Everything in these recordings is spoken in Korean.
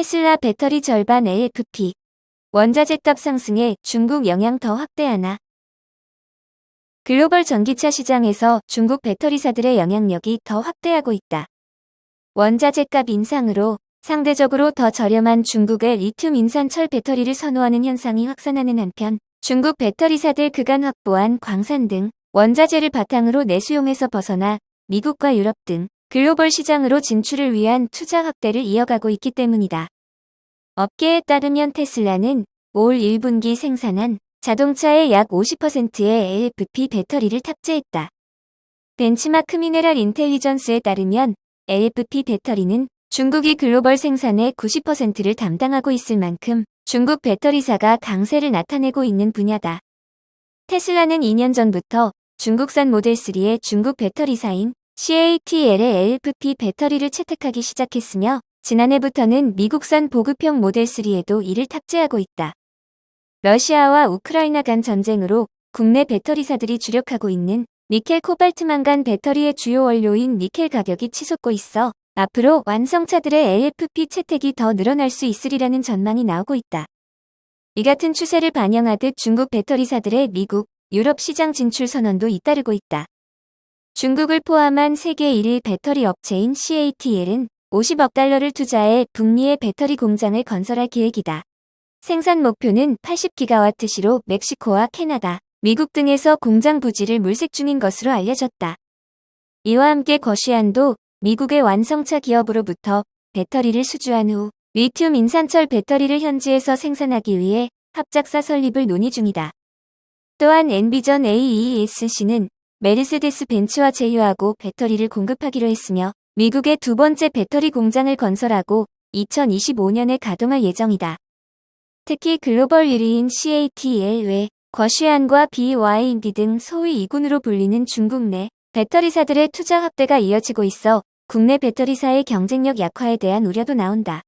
테슬라 배터리 절반 LFP. 원자재값 상승에 중국 영향 더 확대하나. 글로벌 전기차 시장에서 중국 배터리사들의 영향력이 더 확대하고 있다. 원자재값 인상으로 상대적으로 더 저렴한 중국의 리튬 인산철 배터리를 선호하는 현상이 확산하는 한편, 중국 배터리사들 그간 확보한 광산 등 원자재를 바탕으로 내수용에서 벗어나 미국과 유럽 등 글로벌 시장으로 진출을 위한 투자 확대를 이어가고 있기 때문이다. 업계에 따르면 테슬라는 올 1분기 생산한 자동차의 약 50%의 LFP 배터리를 탑재했다. 벤치마크 미네랄 인텔리전스에 따르면 LFP 배터리는 중국이 글로벌 생산의 90%를 담당하고 있을 만큼 중국 배터리사가 강세를 나타내고 있는 분야다. 테슬라는 2년 전부터 중국산 모델3의 중국 배터리사인 CATL의 LFP 배터리를 채택하기 시작했으며 지난해부터는 미국산 보급형 모델3에도 이를 탑재하고 있다. 러시아와 우크라이나 간 전쟁으로 국내 배터리사들이 주력하고 있는 니켈 코발트 망간 배터리의 주요 원료인 니켈 가격이 치솟고 있어 앞으로 완성차들의 LFP 채택이 더 늘어날 수 있으리라는 전망이 나오고 있다. 이 같은 추세를 반영하듯 중국 배터리사들의 미국, 유럽 시장 진출 선언도 잇따르고 있다. 중국을 포함한 세계 1위 배터리 업체인 CATL은 50억 달러를 투자해 북미에 배터리 공장을 건설할 계획이다. 생산 목표는 80기가와트시로 멕시코와 캐나다, 미국 등에서 공장 부지를 물색 중인 것으로 알려졌다. 이와 함께 거시안도 미국의 완성차 기업으로부터 배터리를 수주한 후 리튬 인산철 배터리를 현지에서 생산하기 위해 합작사 설립을 논의 중이다. 또한 엔비전 AESC는 메르세데스 벤츠와 제휴하고 배터리를 공급하기로 했으며 미국의 두 번째 배터리 공장을 건설하고 2025년에 가동할 예정이다. 특히 글로벌 1위인 CATL 외 거시안과 BYD 등 소위 2군으로 불리는 중국 내 배터리사들의 투자 확대가 이어지고 있어 국내 배터리사의 경쟁력 약화에 대한 우려도 나온다.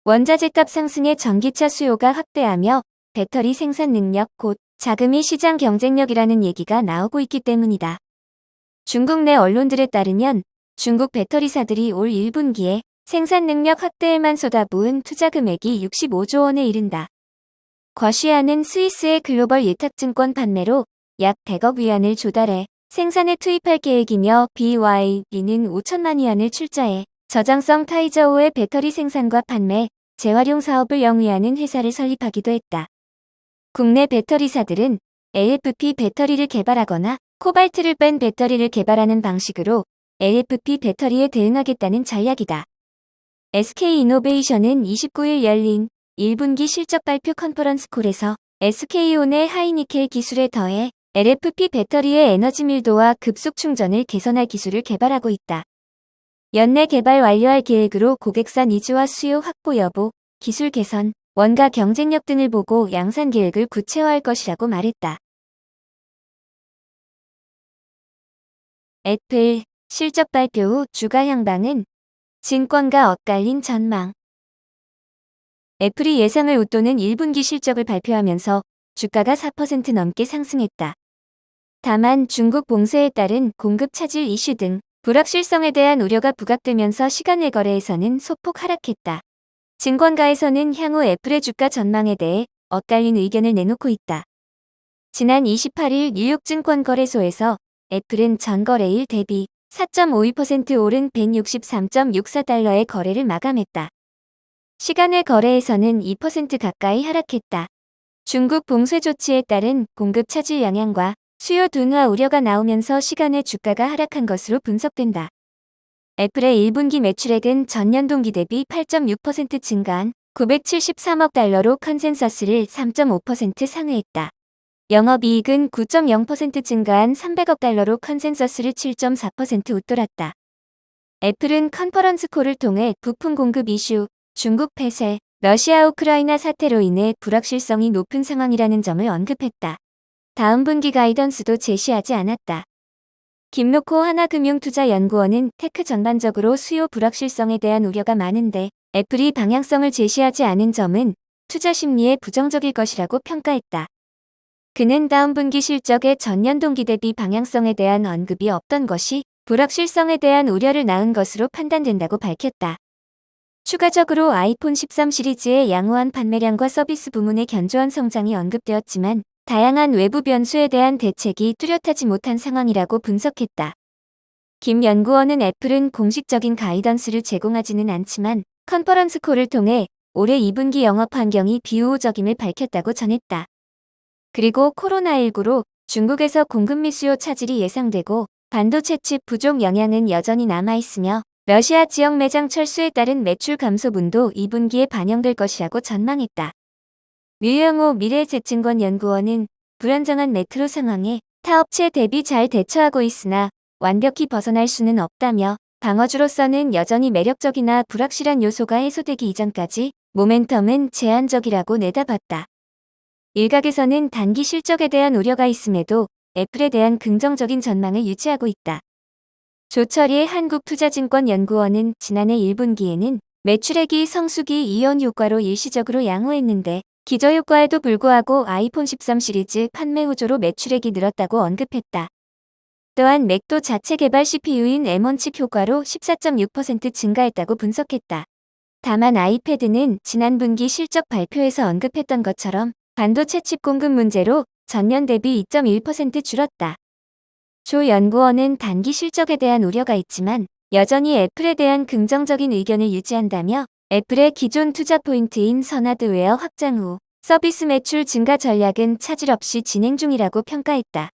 원자재값 상승에 전기차 수요가 확대하며 배터리 생산 능력 곧 자금이 시장 경쟁력이라는 얘기가 나오고 있기 때문이다. 중국 내 언론들에 따르면 중국 배터리사들이 올 1분기에 생산 능력 확대에만 쏟아부은 투자 금액이 65조 원에 이른다. 거시안은 스위스의 글로벌 예탁증권 판매로 약 100억 위안을 조달해 생산에 투입할 계획이며 BYD는 5천만 위안을 출자해 저장성 타이저우의 배터리 생산과 판매, 재활용 사업을 영위하는 회사를 설립하기도 했다. 국내 배터리사들은 LFP 배터리를 개발하거나 코발트를 뺀 배터리를 개발하는 방식으로 LFP 배터리에 대응하겠다는 전략이다. SK이노베이션은 29일 열린 1분기 실적 발표 컨퍼런스 콜에서 SK온의 하이니켈 기술에 더해 LFP 배터리의 에너지 밀도와 급속 충전을 개선할 기술을 개발하고 있다. 연내 개발 완료할 계획으로 고객사 니즈와 수요 확보 여부, 기술 개선, 원가 경쟁력 등을 보고 양산 계획을 구체화할 것이라고 말했다. 애플 실적 발표 후 주가 향방은 증권가 엇갈린 전망. 애플이 예상을 웃도는 1분기 실적을 발표하면서 주가가 4% 넘게 상승했다. 다만 중국 봉쇄에 따른 공급 차질 이슈 등 불확실성에 대한 우려가 부각되면서 시간외 거래에서는 소폭 하락했다. 증권가에서는 향후 애플의 주가 전망에 대해 엇갈린 의견을 내놓고 있다. 지난 28일 뉴욕증권거래소에서 애플은 전 거래일 대비 4.52% 오른 163.64달러의 거래를 마감했다. 시간외 거래에서는 2% 가까이 하락했다. 중국 봉쇄 조치에 따른 공급 차질 영향과 수요 둔화 우려가 나오면서 시간외 주가가 하락한 것으로 분석된다. 애플의 1분기 매출액은 전년 동기 대비 8.6% 증가한 973억 달러로 컨센서스를 3.5% 상회했다. 영업이익은 9.0% 증가한 300억 달러로 컨센서스를 7.4% 웃돌았다. 애플은 컨퍼런스 콜을 통해 부품 공급 이슈, 중국 폐쇄, 러시아 우크라이나 사태로 인해 불확실성이 높은 상황이라는 점을 언급했다. 다음 분기 가이던스도 제시하지 않았다. 김노코 하나금융투자연구원은 테크 전반적으로 수요 불확실성에 대한 우려가 많은데 애플이 방향성을 제시하지 않은 점은 투자 심리에 부정적일 것이라고 평가했다. 그는 다음 분기 실적의 전년 동기 대비 방향성에 대한 언급이 없던 것이 불확실성에 대한 우려를 낳은 것으로 판단된다고 밝혔다. 추가적으로 아이폰 13 시리즈의 양호한 판매량과 서비스 부문의 견조한 성장이 언급되었지만 다양한 외부 변수에 대한 대책이 뚜렷하지 못한 상황이라고 분석했다. 김 연구원은 애플은 공식적인 가이던스를 제공하지는 않지만 컨퍼런스 콜을 통해 올해 2분기 영업 환경이 비우호적임을 밝혔다고 전했다. 그리고 코로나19로 중국에서 공급 및 수요 차질이 예상되고 반도체 칩 부족 영향은 여전히 남아있으며 러시아 지역 매장 철수에 따른 매출 감소분도 2분기에 반영될 것이라고 전망했다. 류영호 미래재증권 연구원은 불안정한 매크로 상황에 타 업체 대비 잘 대처하고 있으나 완벽히 벗어날 수는 없다며 방어주로서는 여전히 매력적이나 불확실한 요소가 해소되기 이전까지 모멘텀은 제한적이라고 내다봤다. 일각에서는 단기 실적에 대한 우려가 있음에도 애플에 대한 긍정적인 전망을 유지하고 있다. 조철희의 한국투자증권 연구원은 지난해 1분기에는 매출액이 성수기 이연 효과로 일시적으로 양호했는데 기저효과에도 불구하고 아이폰 13 시리즈 판매 호조로 매출액이 늘었다고 언급했다. 또한 맥도 자체 개발 CPU인 M1 칩 효과로 14.6% 증가했다고 분석했다. 다만 아이패드는 지난 분기 실적 발표에서 언급했던 것처럼 반도체 칩 공급 문제로 전년 대비 2.1% 줄었다. 조 연구원은 단기 실적에 대한 우려가 있지만 여전히 애플에 대한 긍정적인 의견을 유지한다며 애플의 기존 투자 포인트인 선하드웨어 확장 후 서비스 매출 증가 전략은 차질 없이 진행 중이라고 평가했다.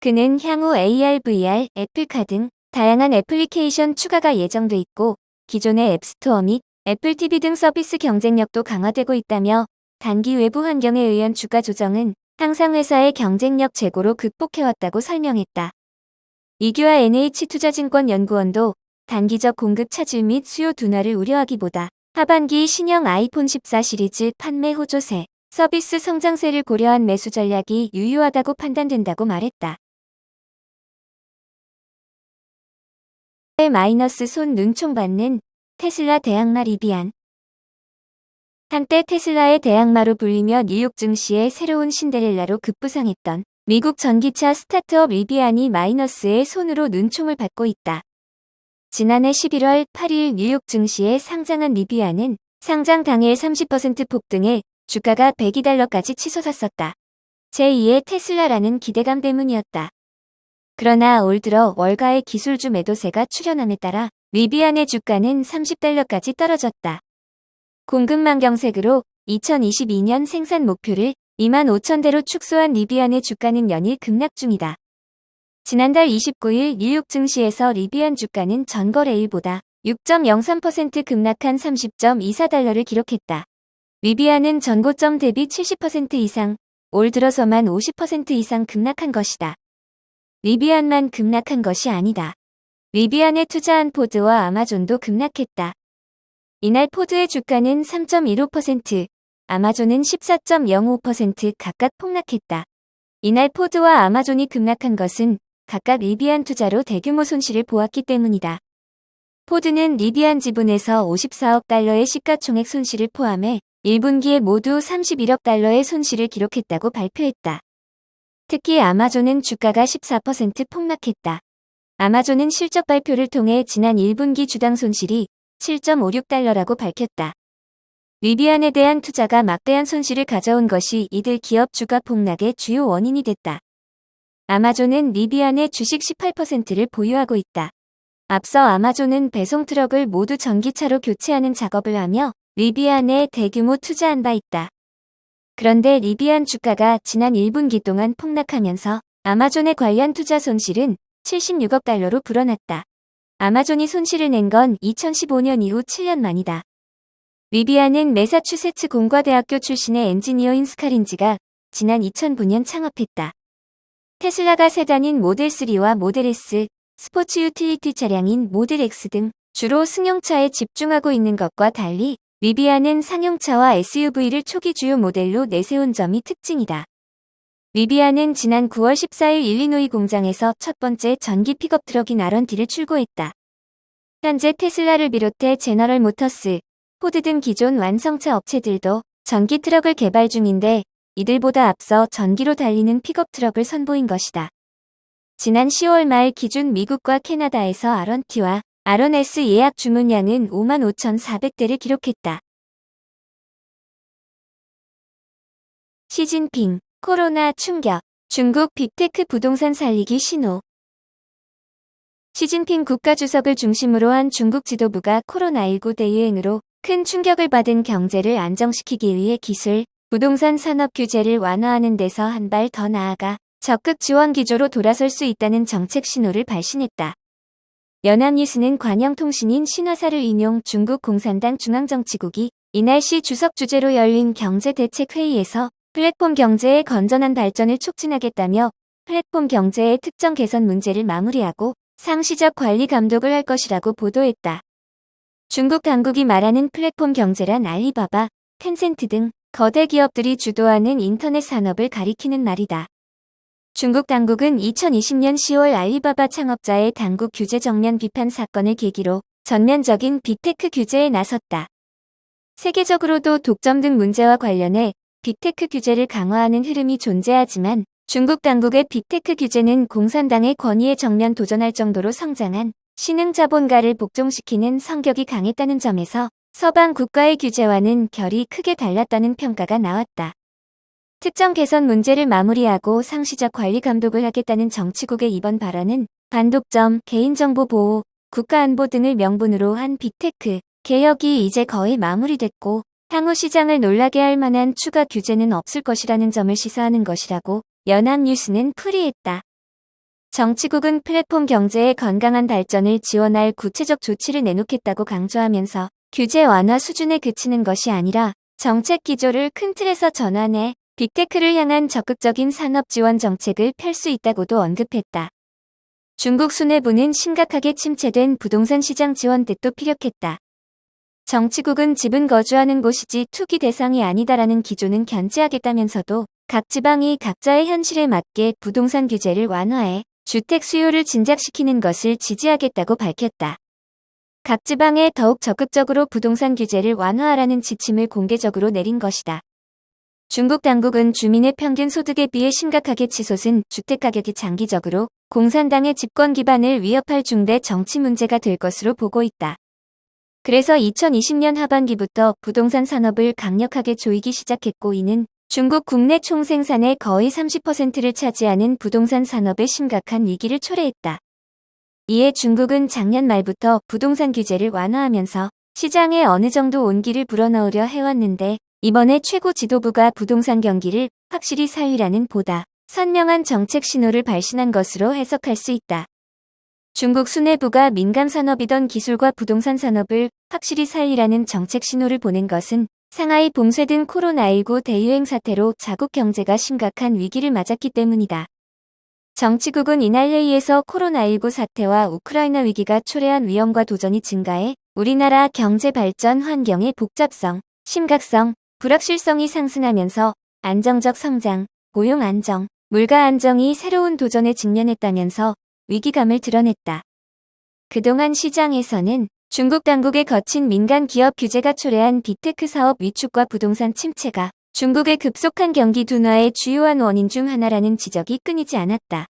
그는 향후 AR, VR, 애플카 등 다양한 애플리케이션 추가가 예정돼 있고 기존의 앱스토어 및 애플 TV 등 서비스 경쟁력도 강화되고 있다며 단기 외부 환경에 의한 주가 조정은 항상 회사의 경쟁력 제고로 극복해왔다고 설명했다. 이규하 NH투자증권 연구원도 단기적 공급 차질 및 수요 둔화를 우려하기보다 하반기 신형 아이폰 14 시리즈 판매 호조세, 서비스 성장세를 고려한 매수 전략이 유효하다고 판단된다고 말했다. 마이너스 손 눈총 받는 테슬라 대항마 리비안. 한때 테슬라의 대항마로 불리며 뉴욕 증시의 새로운 신데렐라로 급부상했던 미국 전기차 스타트업 리비안이 마이너스의 손으로 눈총을 받고 있다. 지난해 11월 8일 뉴욕 증시에 상장한 리비안은 상장 당일 30% 폭등해 주가가 $102까지 치솟았었다. 제2의 테슬라라는 기대감 때문이었다. 그러나 올 들어 월가의 기술주 매도세가 출현함에 따라 리비안의 주가는 $30까지 떨어졌다. 공급망 경색으로 2022년 생산 목표를 25,000대로 축소한 리비안의 주가는 연일 급락 중이다. 지난달 29일 뉴욕 증시에서 리비안 주가는 전거래일보다 6.03% 급락한 $30.24를 기록했다. 리비안은 전고점 대비 70% 이상, 올 들어서만 50% 이상 급락한 것이다. 리비안만 급락한 것이 아니다. 리비안에 투자한 포드와 아마존도 급락했다. 이날 포드의 주가는 3.15%, 아마존은 14.05% 각각 폭락했다. 이날 포드와 아마존이 급락한 것은 각각 리비안 투자로 대규모 손실을 보았기 때문이다. 포드는 리비안 지분에서 $54억 시가총액 손실을 포함해 1분기에 모두 $31억 손실을 기록했다고 발표했다. 특히 아마존은 주가가 14% 폭락했다. 아마존은 실적 발표를 통해 지난 1분기 주당 손실이 $7.56라고 밝혔다. 리비안에 대한 투자가 막대한 손실을 가져온 것이 이들 기업 주가 폭락의 주요 원인이 됐다. 아마존은 리비안의 주식 18%를 보유하고 있다. 앞서 아마존은 배송 트럭을 모두 전기차로 교체하는 작업을 하며 리비안에 대규모 투자한 바 있다. 그런데 리비안 주가가 지난 1분기 동안 폭락하면서 아마존의 관련 투자 손실은 $76억 불어났다. 아마존이 손실을 낸 건 2015년 이후 7년 만이다. 리비안은 매사추세츠 공과대학교 출신의 엔지니어인 스카린지가 지난 2009년 창업했다. 테슬라가 세단인 모델 3와 모델 S, 스포츠 유틸리티 차량인 모델 X 등 주로 승용차에 집중하고 있는 것과 달리 리비안은 상용차와 SUV를 초기 주요 모델로 내세운 점이 특징이다. 리비안은 지난 9월 14일 일리노이 공장에서 첫 번째 전기 픽업 트럭인 R1T를 출고했다. 현재 테슬라를 비롯해 제너럴 모터스, 포드 등 기존 완성차 업체들도 전기 트럭을 개발 중인데 이들보다 앞서 전기로 달리는 픽업 트럭을 선보인 것이다. 지난 10월 말 기준 미국과 캐나다에서 R1T와 R&S 예약 주문량은 55,400대를 기록했다. 시진핑, 코로나 충격, 중국 빅테크 부동산 살리기 신호. 시진핑 국가주석을 중심으로 한 중국 지도부가 코로나19 대유행으로 큰 충격을 받은 경제를 안정시키기 위해 기술, 부동산 산업 규제를 완화하는 데서 한 발 더 나아가 적극 지원 기조로 돌아설 수 있다는 정책 신호를 발신했다. 연합뉴스는 관영통신인 신화사를 인용 중국 공산당 중앙정치국이 이날 시 주석 주재로 열린 경제대책회의에서 플랫폼 경제의 건전한 발전을 촉진하겠다며 플랫폼 경제의 특정 개선 문제를 마무리하고 상시적 관리 감독을 할 것이라고 보도했다. 중국 당국이 말하는 플랫폼 경제란 알리바바, 텐센트 등 거대 기업들이 주도하는 인터넷 산업을 가리키는 말이다. 중국 당국은 2020년 10월 알리바바 창업자의 당국 규제 정면 비판 사건을 계기로 전면적인 빅테크 규제에 나섰다. 세계적으로도 독점 등 문제와 관련해 빅테크 규제를 강화하는 흐름이 존재하지만 중국 당국의 빅테크 규제는 공산당의 권위에 정면 도전할 정도로 성장한 신흥 자본가를 복종시키는 성격이 강했다는 점에서 서방 국가의 규제와는 결이 크게 달랐다는 평가가 나왔다. 특정 개선 문제를 마무리하고 상시적 관리 감독을 하겠다는 정치국의 이번 발언은 반독점, 개인정보 보호, 국가안보 등을 명분으로 한 빅테크 개혁이 이제 거의 마무리됐고 향후 시장을 놀라게 할 만한 추가 규제는 없을 것이라는 점을 시사하는 것이라고 연합뉴스는 풀이했다. 정치국은 플랫폼 경제의 건강한 발전을 지원할 구체적 조치를 내놓겠다고 강조하면서 규제 완화 수준에 그치는 것이 아니라 정책 기조를 큰 틀에서 전환해 빅테크를 향한 적극적인 산업 지원 정책을 펼 수 있다고도 언급했다. 중국 수뇌부는 심각하게 침체된 부동산 시장 지원 뜻도 피력했다. 정치국은 집은 거주하는 곳이지 투기 대상이 아니다라는 기조는 견지하겠다면서도 각 지방이 각자의 현실에 맞게 부동산 규제를 완화해 주택 수요를 진작시키는 것을 지지하겠다고 밝혔다. 각 지방에 더욱 적극적으로 부동산 규제를 완화하라는 지침을 공개적으로 내린 것이다. 중국 당국은 주민의 평균 소득에 비해 심각하게 치솟은 주택가격이 장기적으로 공산당의 집권 기반을 위협할 중대 정치 문제가 될 것으로 보고 있다. 그래서 2020년 하반기부터 부동산 산업을 강력하게 조이기 시작했고 이는 중국 국내 총생산의 거의 30%를 차지하는 부동산 산업의 심각한 위기를 초래했다. 이에 중국은 작년 말부터 부동산 규제를 완화하면서 시장에 어느 정도 온기를 불어넣으려 해왔는데 이번에 최고 지도부가 부동산 경기를 확실히 살리라는 보다 선명한 정책 신호를 발신한 것으로 해석할 수 있다. 중국 수뇌부가 민감 산업이던 기술과 부동산 산업을 확실히 살리라는 정책 신호를 보낸 것은 상하이 봉쇄 등 코로나19 대유행 사태로 자국 경제가 심각한 위기를 맞았기 때문이다. 정치국은 이날 회의에서 코로나19 사태와 우크라이나 위기가 초래한 위험과 도전이 증가해 우리나라 경제 발전 환경의 복잡성, 심각성, 불확실성이 상승하면서 안정적 성장, 고용 안정, 물가 안정이 새로운 도전에 직면했다면서 위기감을 드러냈다. 그동안 시장에서는 중국 당국의 거친 민간 기업 규제가 초래한 빅테크 사업 위축과 부동산 침체가 중국의 급속한 경기 둔화의 주요한 원인 중 하나라는 지적이 끊이지 않았다.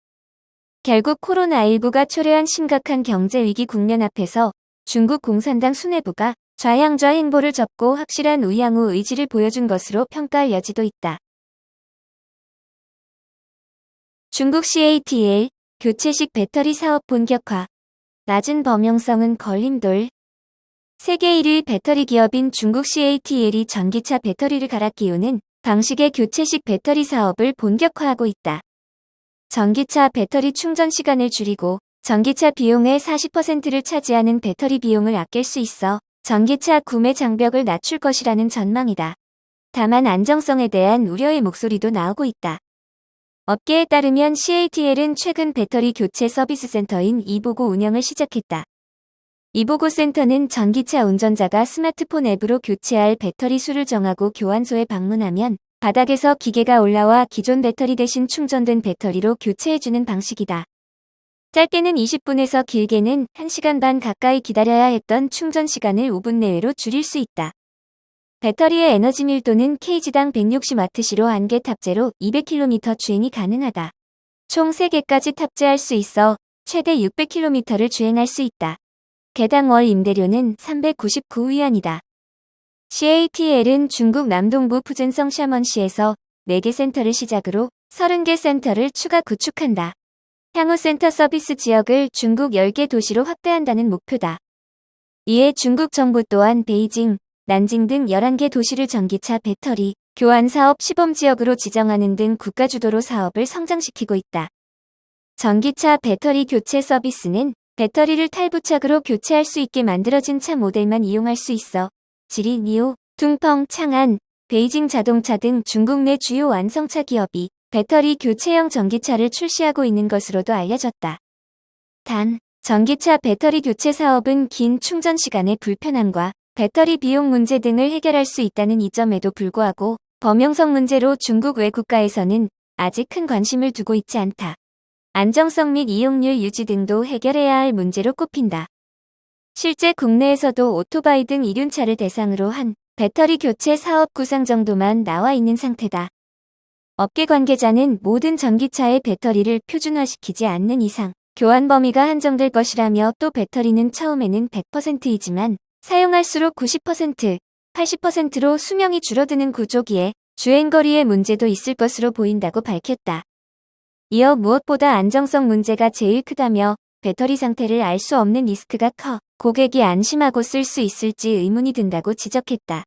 결국 코로나19가 초래한 심각한 경제 위기 국면 앞에서 중국 공산당 수뇌부가 좌양좌 행보를 접고 확실한 우양우 의지를 보여준 것으로 평가할 여지도 있다. 중국 CATL 교체식 배터리 사업 본격화. 낮은 범용성은 걸림돌. 세계 1위 배터리 기업인 중국 CATL이 전기차 배터리를 갈아 끼우는 방식의 교체식 배터리 사업을 본격화하고 있다. 전기차 배터리 충전 시간을 줄이고 전기차 비용의 40%를 차지하는 배터리 비용을 아낄 수 있어 전기차 구매 장벽을 낮출 것이라는 전망이다. 다만 안정성에 대한 우려의 목소리도 나오고 있다. 업계에 따르면 CATL은 최근 배터리 교체 서비스 센터인 이보고 운영을 시작했다. 이보고 센터는 전기차 운전자가 스마트폰 앱으로 교체할 배터리 수를 정하고 교환소에 방문하면 바닥에서 기계가 올라와 기존 배터리 대신 충전된 배터리로 교체해주는 방식이다. 짧게는 20분에서 길게는 1시간 반 가까이 기다려야 했던 충전 시간을 5분 내외로 줄일 수 있다. 배터리의 에너지 밀도는 kg당 160W시로 한 개 탑재로 200km 주행이 가능하다. 총 3개까지 탑재할 수 있어 최대 600km를 주행할 수 있다. 개당 월 임대료는 399위안이다. CATL은 중국 남동부 푸젠성 샤먼시에서 4개 센터를 시작으로 30개 센터를 추가 구축한다. 향후 센터 서비스 지역을 중국 10개 도시로 확대한다는 목표다. 이에 중국 정부 또한 베이징, 난징 등 11개 도시를 전기차 배터리 교환 사업 시범 지역으로 지정하는 등 국가 주도로 사업을 성장시키고 있다. 전기차 배터리 교체 서비스는 배터리를 탈부착으로 교체할 수 있게 만들어진 차 모델만 이용할 수 있어 지리, 니오, 둥펑, 창안, 베이징 자동차 등 중국 내 주요 완성차 기업이 배터리 교체형 전기차를 출시하고 있는 것으로도 알려졌다. 단, 전기차 배터리 교체 사업은 긴 충전 시간의 불편함과 배터리 비용 문제 등을 해결할 수 있다는 이점에도 불구하고 범용성 문제로 중국 외 국가에서는 아직 큰 관심을 두고 있지 않다. 안정성 및 이용률 유지 등도 해결해야 할 문제로 꼽힌다. 실제 국내에서도 오토바이 등 이륜차를 대상으로 한 배터리 교체 사업 구상 정도만 나와 있는 상태다. 업계 관계자는 모든 전기차의 배터리를 표준화시키지 않는 이상 교환 범위가 한정될 것이라며 또 배터리는 처음에는 100%이지만 사용할수록 90%, 80%로 수명이 줄어드는 구조기에 주행거리에 문제도 있을 것으로 보인다고 밝혔다. 이어 무엇보다 안정성 문제가 제일 크다며 배터리 상태를 알 수 없는 리스크가 커 고객이 안심하고 쓸 수 있을지 의문이 든다고 지적했다.